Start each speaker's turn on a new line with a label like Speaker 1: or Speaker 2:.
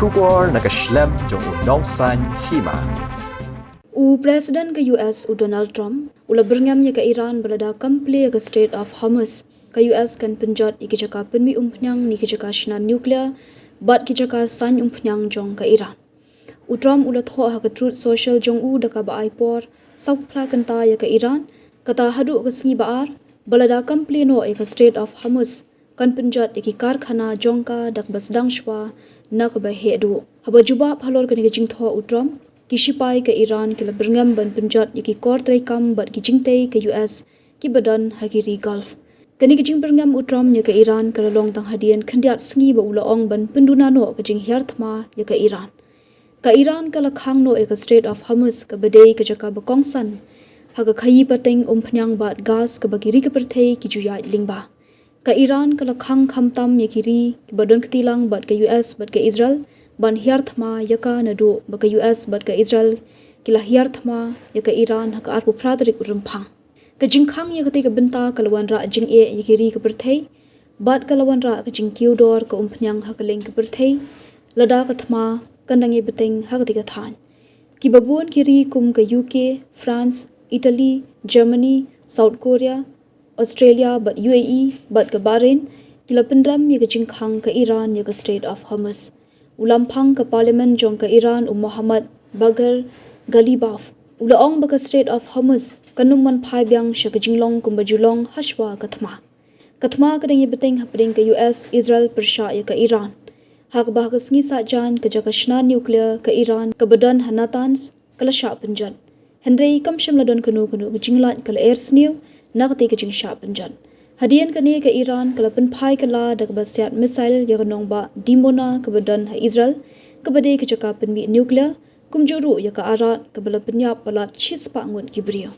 Speaker 1: Trubor nakaslem jong unongsan Hima.
Speaker 2: Presiden ke US Donald Trump ula Byrngem ya ke Iran berada kample ke Strait of Hormuz ke US kan penjat iki jaka penmi umpnyang ni ke jaka shna nuklear bat ki jaka san umpnyang jong ke Iran. Trump ula tho ha ke truth social jong daka ba aipor saupra kanta ya ke Iran kata hadu ke sngi baar balada kample no ke Strait of Hormuz kan penjat iki karkhana jongka dak basdang shwa nak ba hedu haba juba phalor kan ke jingtho Trump Kishipai ke Iran kila Byrngem ban penjat yaki kor kam bat kijingtei ke US ki badan hagiri Gulf. Kani kijing Byrngem Trump ya ke Iran kala long tang hadian khandiat sngi ba ula ong ban penduna no kijing hiarthma ya ke Iran. Ka Iran kala khang no ke Strait of Hormuz ke badai ke jaka bakongsan haga khayi pateng umpnyang bat gas ke bagiri ke perthei ki juya lingba. Ka Iran kala khang khamtam yakiri ki badan ketilang bat ke US bat ke Israel ban hiarthma yaka nadu baka US bat ka Israel kila hiarthma yaka Iran haka arpu pradrik urumphang ka jingkhang yaka te ka benta kalawan ra jing e yakiri ka perthei bat kalawan ra ka jing kiudor ka umpnyang haka leng ka perthei lada ka thma kandangi beteng haka te ka than ki babuan kiri kum ka UK France Italy Germany South Korea Australia bat UAE bat ka Bahrain kila pendram yaka jingkhang ka Iran yaka Strait of Hormuz Ulampang ke Parlimen jong ke Iran Muhammad Bagher Ghalibaf ula ong baka Strait of Hormuz kanuman phai byang shakajinglong kumbajulong hashwa kathma kadengi beteng hapding ke US Israel persha ya ke Iran hak bah kesngi sa jan ke jaka shna nuclear ke Iran ke badan hanatans kala sha penjan Henry kamsham ladon kanu jinglat kala air snew nakati ke jing sha penjan Hadian kani ke Iran kala penpai kala dak basiat misail ya kanong ba dimona ke badan ha Israel ke badai ke jaka penmi nuklear kumjuru ya ka arat ke bala penyap balat shispa ngun kibriyo.